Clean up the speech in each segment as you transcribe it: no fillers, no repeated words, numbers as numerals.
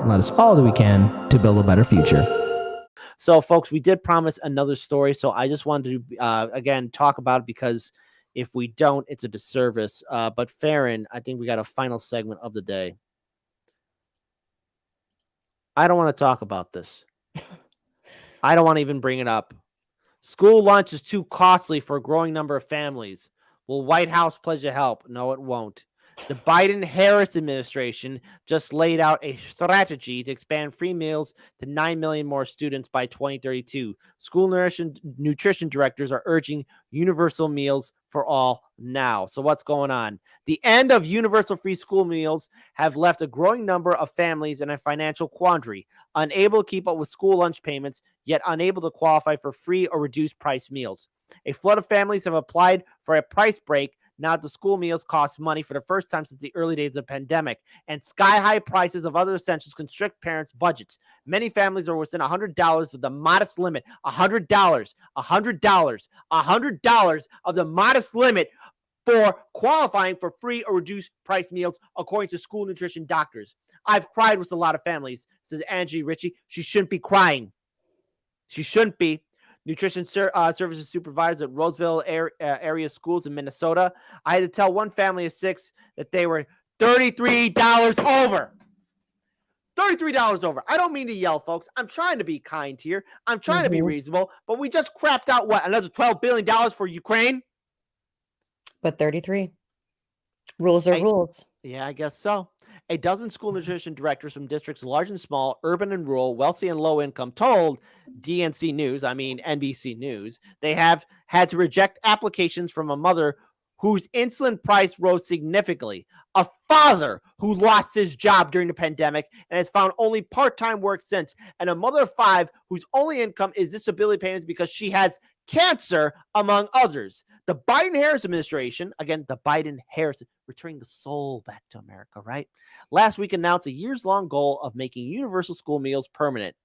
let us all do we can to build a better future. So, folks, we did promise another story, so I just wanted to, again, talk about it because if we don't, it's a disservice. But Farron, I think we got a final segment of the day. I don't want to talk about this. I don't want to even bring it up. School lunch is too costly for a growing number of families. Will White House pledge to help? No, it won't. The Biden-Harris administration just laid out a strategy to expand free meals to 9 million more students by 2032. School nutrition directors are urging universal meals for all now. So what's going on? The end of universal free school meals have left a growing number of families in a financial quandary, unable to keep up with school lunch payments, yet unable to qualify for free or reduced price meals. A flood of families have applied for a price break now that the school meals cost money for the first time since the early days of the pandemic, and sky-high prices of other essentials constrict parents' budgets. Many families are within $100 of the modest limit. $100 of the modest limit for qualifying for free or reduced price meals, according to school nutrition doctors. I've cried with a lot of families, says Angie Ritchie. She shouldn't be crying. She shouldn't be. Nutrition services supervisors at Roseville area schools in Minnesota. I had to tell one family of 6 that they were $33 over. $33 over. I don't mean to yell, folks. I'm trying to be kind here. I'm trying to be reasonable, but we just crapped out what? Another $12 billion for Ukraine? But 33. Rules are rules. Yeah, I guess so. A dozen school nutrition directors from districts large and small, urban and rural, wealthy and low income told NBC News, they have had to reject applications from a mother whose insulin price rose significantly, a father who lost his job during the pandemic and has found only part-time work since, and a mother of 5 whose only income is disability payments because she has cancer, among others. The Biden-Harris administration, again, the Biden-Harris, returning the soul back to America, right? Last week announced a years-long goal of making universal school meals permanent.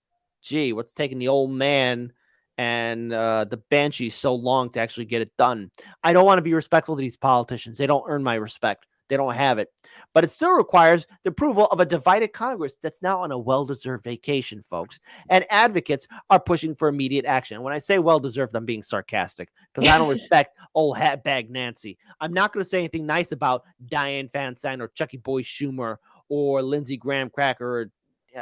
Gee, what's taking the old man and the banshee so long to actually get it done? I don't want to be respectful to these politicians. They don't earn my respect. They don't have it. But it still requires the approval of a divided Congress that's now on a well-deserved vacation, folks. And advocates are pushing for immediate action. When I say well-deserved, I'm being sarcastic because I don't respect old hatbag Nancy. I'm not going to say anything nice about Dianne Feinstein or Chucky Boy Schumer or Lindsey Graham Cracker or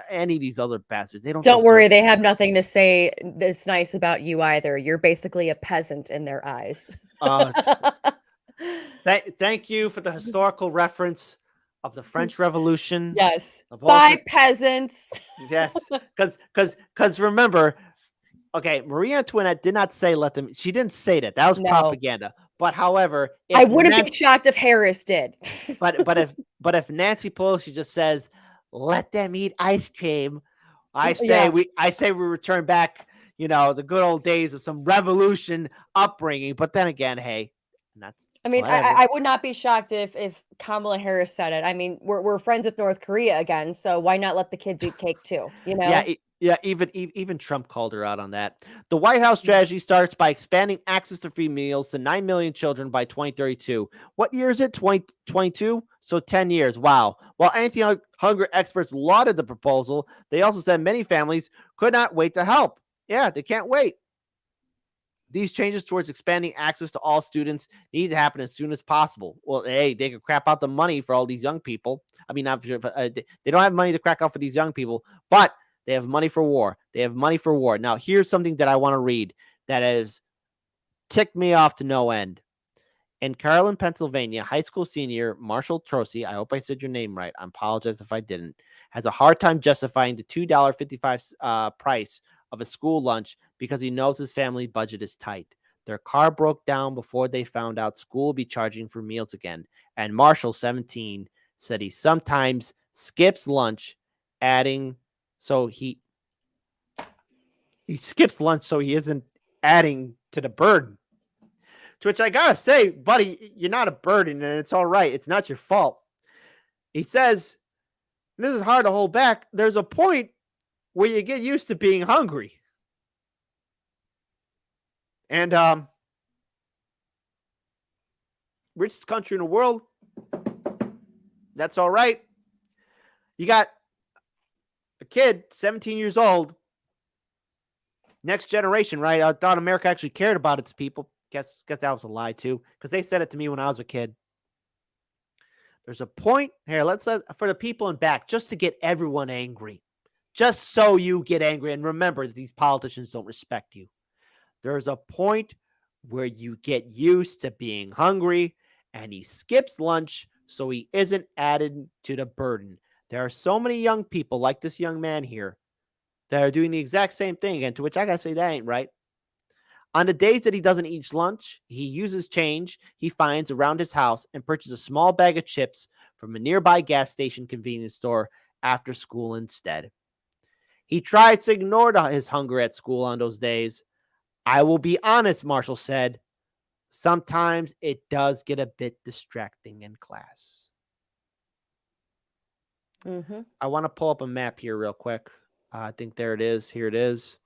any of these other bastards. They don't worry. They have nothing to say that's nice about you either. You're basically a peasant in their eyes. Thank you for the historical reference of the French Revolution. Yes. Bye, peasants. Yes. Because remember, okay, Marie Antoinette did not say let them. She didn't say that. That was propaganda. But however, I wouldn't be shocked if Harris did. but if Nancy Pelosi just says let them eat ice cream, I say we return back, the good old days of some revolution upbringing. But then again, hey, that's. I mean, I would not be shocked if Kamala Harris said it. I mean, we're friends with North Korea again, so why not let the kids eat cake too? Yeah. Even Trump called her out on that. The White House strategy starts by expanding access to free meals to 9 million children by 2032. What year is it? 2022? So 10 years. Wow. While anti-hunger experts lauded the proposal, they also said many families could not wait to help. Yeah, they can't wait. These changes towards expanding access to all students need to happen as soon as possible. Well, hey, they could crap out the money for all these young people. I mean, they don't have money to crack out for these young people, but they have money for war. Now, here's something that I want to read that has ticked me off to no end. In Carrollton, Pennsylvania, high school senior Marshall Trosi, I hope I said your name right. I apologize if I didn't, has a hard time justifying the $2.55 price of a school lunch because he knows his family budget is tight. Their car broke down before they found out school would be charging for meals again. And Marshall, 17, said he sometimes skips lunch, so he skips lunch so he isn't adding to the burden. To which I gotta say, buddy, you're not a burden and it's all right. It's not your fault. He says, this is hard to hold back. There's a point where you get used to being hungry. And richest country in the world, that's all right. You got kid, 17 years old, next generation, right? I thought America actually cared about its people. Guess that was a lie too, because they said it to me when I was a kid. There's a point here. Let's for the people in back, just to get everyone angry, just so you get angry and remember that these politicians don't respect you. There's a point where you get used to being hungry, and he skips lunch so he isn't added to the burden. There are so many young people like this young man here that are doing the exact same thing, and to which I gotta say that ain't right. On the days that he doesn't eat lunch, he uses change he finds around his house and purchases a small bag of chips from a nearby gas station convenience store after school instead. He tries to ignore his hunger at school on those days. I will be honest, Marshall said. Sometimes it does get a bit distracting in class. I want to pull up a map here real quick. I think there it is. Here it is.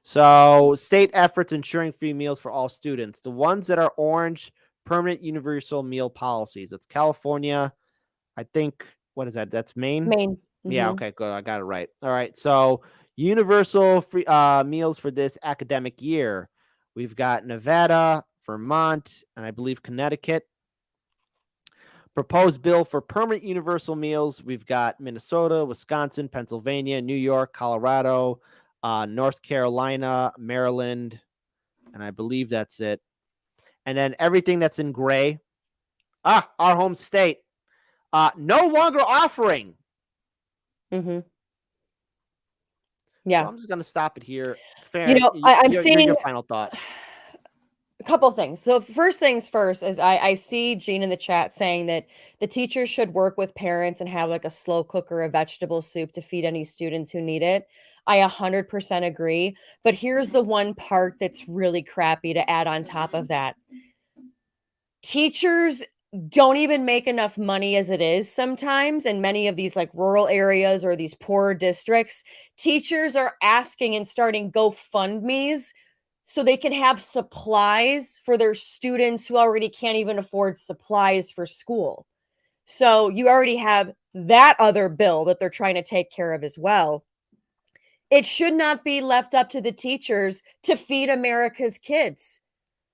So, state efforts ensuring free meals for all students. The ones that are orange, permanent universal meal policies. It's California. I think, what is that? That's Maine? Maine. Yeah, okay, good. I got it right. All right. So, universal free meals for this academic year. We've got Nevada, Vermont, and I believe Connecticut. Proposed bill for permanent universal meals. We've got Minnesota, Wisconsin, Pennsylvania, New York, Colorado, North Carolina, Maryland, and I believe that's it. And then everything that's in gray. Our home state. No longer offering. Yeah. So I'm just going to stop it here. Fair. I'm seeing your final thought. A couple things. So first things first is I see Jean in the chat saying that the teachers should work with parents and have like a slow cooker of vegetable soup to feed any students who need it. I 100% agree. But here's the one part that's really crappy to add on top of that. Teachers don't even make enough money as it is sometimes in many of these like rural areas or these poorer districts. Teachers are asking and starting GoFundMe's so they can have supplies for their students who already can't even afford supplies for school. So you already have that other bill that they're trying to take care of as well. It should not be left up to the teachers to feed America's kids.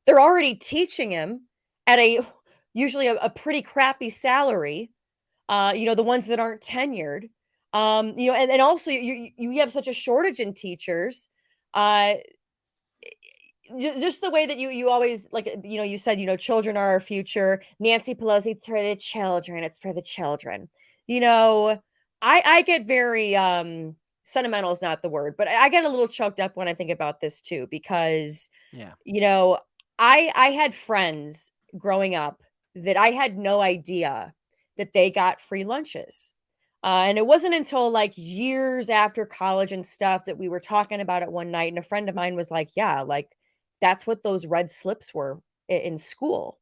They're already teaching them at usually a pretty crappy salary. The ones that aren't tenured. And also you have such a shortage in teachers. Just the way that you always you said, children are our future. Nancy Pelosi, it's for the children. It's for the children. I get very sentimental is not the word, but I get a little choked up when I think about this too, because I had friends growing up that I had no idea that they got free lunches. And it wasn't until like years after college and stuff that we were talking about it one night. And a friend of mine was like, yeah, like that's what those red slips were in school.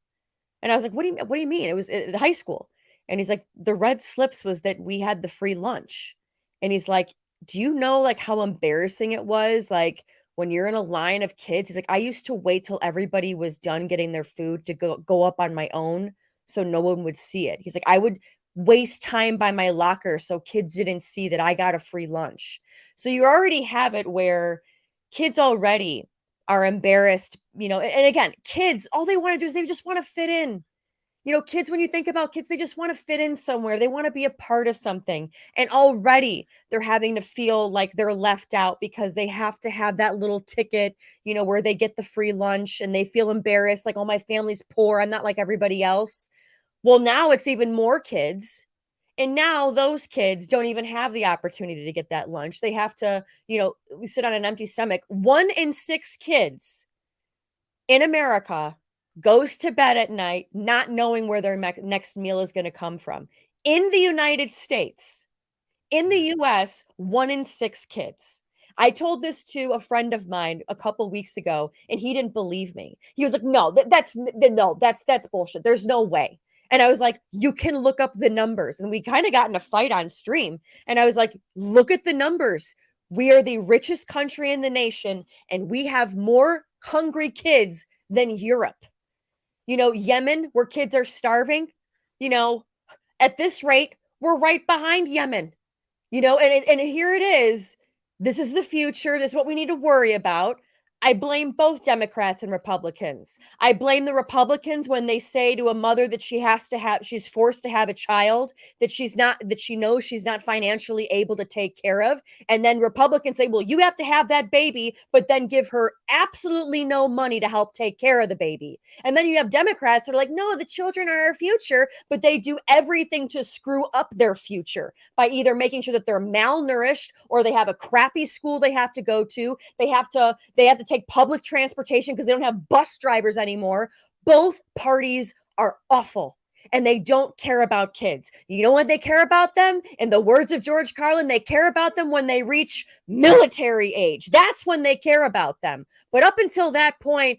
And I was like, what do you mean? It was in high school. And he's like, the red slips was that we had the free lunch. And he's like, do you know like how embarrassing it was? Like when you're in a line of kids, he's like, I used to wait till everybody was done getting their food to go up on my own so no one would see it. He's like, I would waste time by my locker so kids didn't see that I got a free lunch. So you already have it where kids already are embarrassed, and again, kids, all they want to do is they just want to fit in. Kids, when you think about kids, they just want to fit in somewhere. They want to be a part of something. And already they're having to feel like they're left out because they have to have that little ticket, where they get the free lunch and they feel embarrassed. Like, oh, my family's poor. I'm not like everybody else. Well, now it's even more kids. And now those kids don't even have the opportunity to get that lunch. They have to, we sit on an empty stomach. 1 in 6 kids in America goes to bed at night not knowing where their next meal is going to come from. In the United States, in the US, 1 in 6 kids. I told this to a friend of mine a couple weeks ago, and he didn't believe me. He was like, "No, that's bullshit. There's no way." And I was like, "You can look up the numbers." And we kind of got in a fight on stream. And I was like, "Look at the numbers. We are the richest country in the nation, and we have more hungry kids than Europe. Yemen, where kids are starving, at this rate, we're right behind Yemen. And here it is. This is the future. This is what we need to worry about. I blame both Democrats and Republicans. I blame the Republicans when they say to a mother that she's forced to have a child that she knows she's not financially able to take care of. And then Republicans say, well, you have to have that baby, but then give her absolutely no money to help take care of the baby. And then you have Democrats that are like, no, the children are our future, but they do everything to screw up their future by either making sure that they're malnourished or they have a crappy school they have to go to. They have to take public transportation because they don't have bus drivers anymore. Both parties are awful and they don't care about kids. You know when they care about them? In the words of George Carlin, they care about them when they reach military age. That's when they care about them. But up until that point,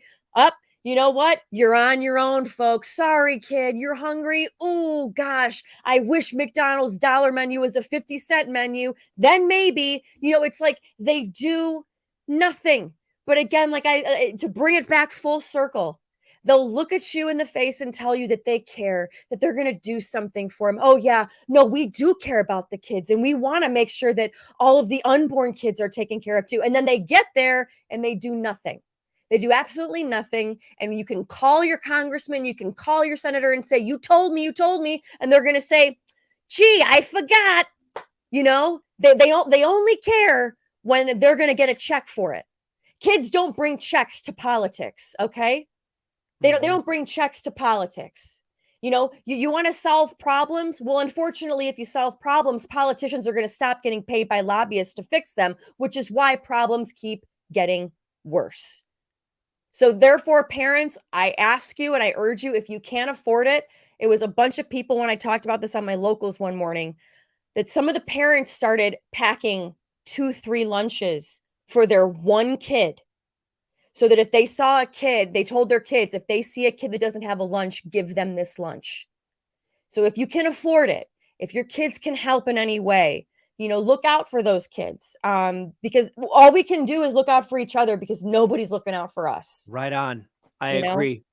you know what? You're on your own, folks. Sorry, kid. You're hungry. Oh, gosh. I wish McDonald's dollar menu was a 50-cent menu. Then maybe, it's like they do nothing. But again, like to bring it back full circle, they'll look at you in the face and tell you that they care, that they're going to do something for them. Oh, yeah. No, we do care about the kids. And we want to make sure that all of the unborn kids are taken care of too. And then they get there and they do nothing. They do absolutely nothing. And you can call your congressman, you can call your senator and say, you told me. And they're going to say, gee, I forgot. They only care when they're going to get a check for it. Kids don't bring checks to politics, okay? They don't bring checks to politics. You want to solve problems? Well, unfortunately, if you solve problems, politicians are going to stop getting paid by lobbyists to fix them, which is why problems keep getting worse. So therefore, parents, I ask you and I urge you, if you can't afford it, it was a bunch of people when I talked about this on my locals one morning, that some of the parents started packing 2-3 lunches for their one kid. So that if they saw a kid, they told their kids, if they see a kid that doesn't have a lunch, give them this lunch. So if you can afford it, if your kids can help in any way, look out for those kids. Because all we can do is look out for each other because nobody's looking out for us. Right on. I agree.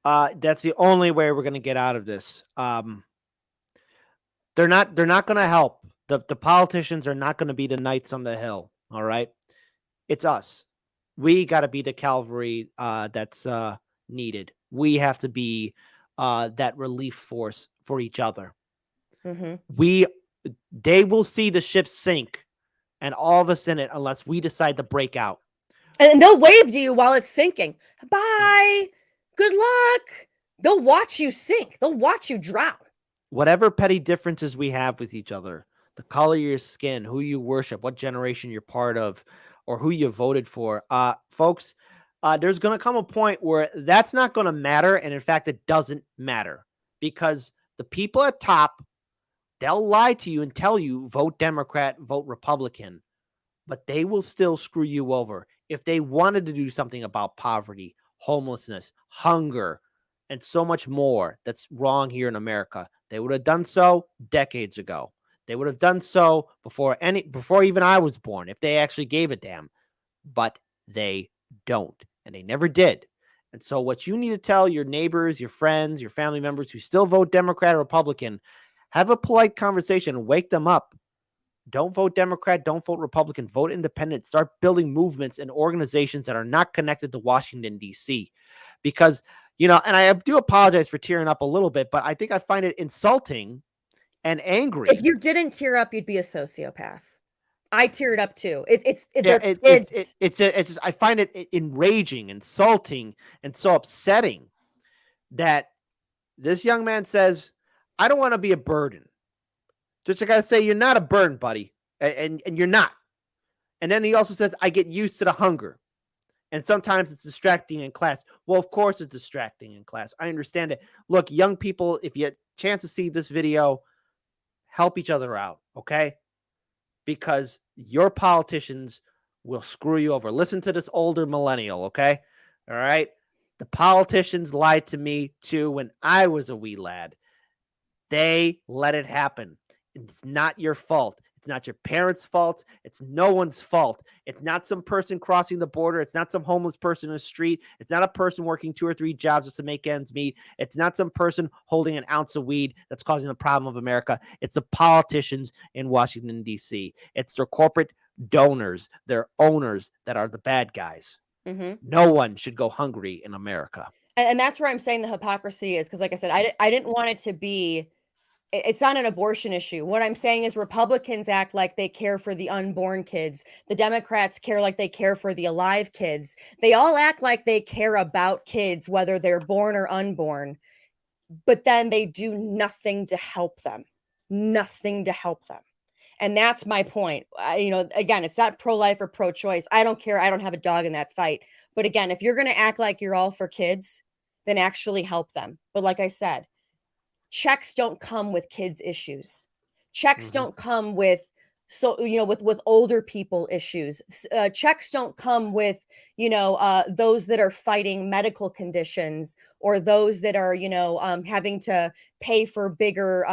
That's the only way we're going to get out of this. They're not going to help. The politicians are not going to be the knights on the hill. All right. It's us. We got to be the cavalry that's needed. We have to be that relief force for each other. Mm-hmm. They will see the ship sink and all of us in it unless we decide to break out. And they'll wave to you while it's sinking. Bye. Good luck. They'll watch you sink. They'll watch you drown. Whatever petty differences we have with each other, the color of your skin, who you worship, what generation you're part of, or who you voted for, folks, there's going to come a point where that's not going to matter. And in fact, it doesn't matter because the people at top, they'll lie to you and tell you vote Democrat, vote Republican, but they will still screw you over. If they wanted to do something about poverty, homelessness, hunger, and so much more that's wrong here in America, they would have done so decades ago. They would have done so before even I was born, if they actually gave a damn. But they don't, and they never did. And so what you need to tell your neighbors, your friends, your family members who still vote Democrat or Republican, have a polite conversation and wake them up. Don't vote Democrat, don't vote Republican, vote independent. Start building movements and organizations that are not connected to Washington, D.C. Because, and I do apologize for tearing up a little bit, but I think I find it insulting and angry. If you didn't tear up, you'd be a sociopath. I teared up too. It's just, I find it enraging, insulting, and so upsetting that this young man says, I don't want to be a burden. Just I gotta say, you're not a burden, buddy. And you're not. And then he also says, I get used to the hunger. And sometimes it's distracting in class. Well, of course it's distracting in class. I understand it. Look, young people, if you had a chance to see this video, help each other out, okay? Because your politicians will screw you over. Listen to this older millennial, okay? All right? The politicians lied to me too when I was a wee lad. They let it happen. It's not your fault. It's not your parents' fault. It's no one's fault. It's not some person crossing the border. It's not some homeless person in the street. It's not a person working 2 or 3 jobs just to make ends meet. It's not some person holding an ounce of weed that's causing the problem of America. It's the politicians in Washington, D.C. It's their corporate donors, their owners that are the bad guys. No one should go hungry in America. And that's where I'm saying the hypocrisy is, because like I said, I didn't want it to be, it's not an abortion issue. What I'm saying is Republicans act like they care for the unborn kids. The Democrats care like they care for the alive kids. They all act like they care about kids, whether they're born or unborn, but then they do nothing to help them. Nothing to help them. And that's my point. Again, it's not pro-life or pro-choice. I don't care. I don't have a dog in that fight. But again, if you're going to act like you're all for kids, then actually help them. But like I said, checks don't come with kids issues. Checks don't come with with older people issues. Checks don't come with those that are fighting medical conditions, or those that are having to pay for bigger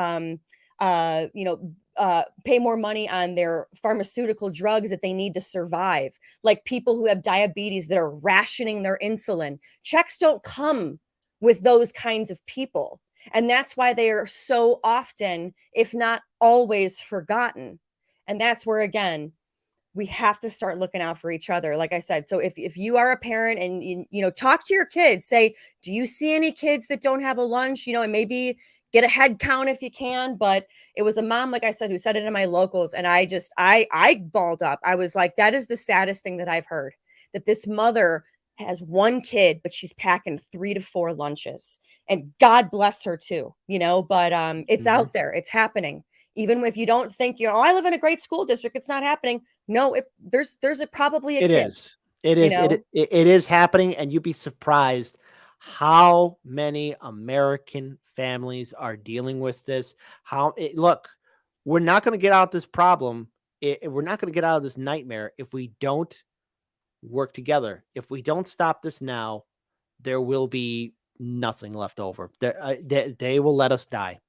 pay more money on their pharmaceutical drugs that they need to survive, like people who have diabetes that are rationing their insulin. Checks don't come with those kinds of people. And that's why they are so often, if not always, forgotten. And that's where, again, we have to start looking out for each other. Like I said, so if you are a parent and talk to your kids, say, do you see any kids that don't have a lunch? And maybe get a head count if you can. But it was a mom, like I said, who said it in my locals, and I balled up. I was like, that is the saddest thing that I've heard, that this mother has one kid, but she's packing 3 to 4 lunches, and God bless her too, but it's out there, it's happening. Even if you don't think, I live in a great school district, it's not happening. No, there's probably a It kid. is. It is. It is happening, and you'd be surprised how many American families are dealing with this. Look, we're not going to get out of this problem. We're not going to get out of this nightmare if we don't work together. If we don't stop this now, there will be nothing left over. They will let us die,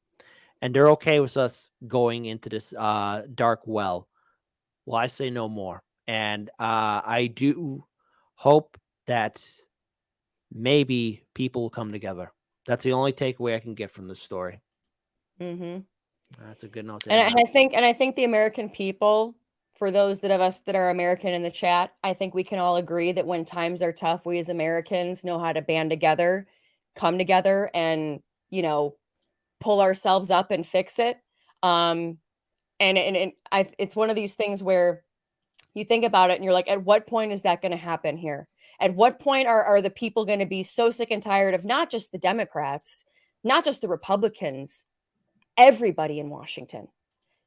and they're okay with us going into this dark well. Well, I say no more. And I do hope that maybe people will come together. That's the only takeaway I can get from this story. That's a good note to end on. And I think the American people, for those of us that are American in the chat, I think we can all agree that when times are tough, we as Americans know how to band together, come together, and pull ourselves up and fix it. It's one of these things where you think about it and you're like, at what point is that going to happen here? At what point are the people going to be so sick and tired of not just the Democrats, not just the Republicans, everybody in Washington,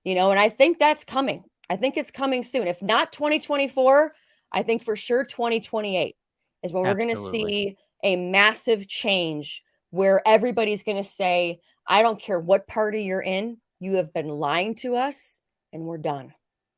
and I think that's coming. I think it's coming soon. If not 2024, I think for sure 2028 is when we're going to see a massive change, where everybody's going to say, I don't care what party you're in, you have been lying to us, and we're done.